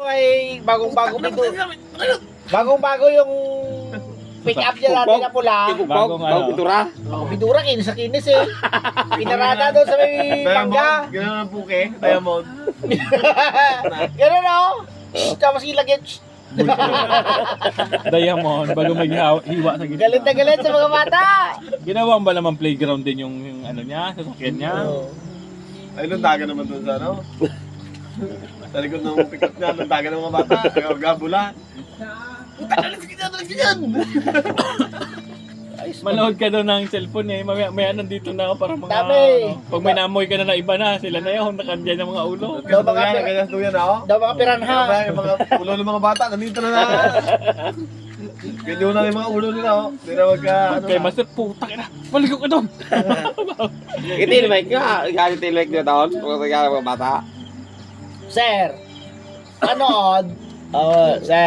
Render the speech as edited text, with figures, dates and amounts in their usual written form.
ay bagong-bago bagong-bago yung pick up niya natin na pula. Bagong pintura. Ako pintura, kinis sa kinis eh. Pinarada doon sa may mangga. Gano'n ang puke, diamond. Gano'n o. Tapos ilagyan. Diamond, bago may hiwa sa gitna. Galit na galit sa mga bata. Ginawa ba naman playground din yung ano niya, sasakyan niya? Ay, lundagan naman doon sa ano. Sa likod ng pick up niya, lundagan ng mga bata. Gabula. Manood ka doon ng cellphone eh. May nandito na ako para mga... Dami. Pag may namoy ka na iba na, sila na yun, nakandyan ng mga ulo. Daw mga Ganyan doon yan ako. Daw mga piranha. Yung mga ulo ng mga bata, nandito na. Ganyan na yung mga ulo nila. Hindi na magka... Kay Master, putang ina, baligo ka doon. Itinimake nga. Itinimake nyo doon. Kung sa mga bata. Sir, panood. Sir.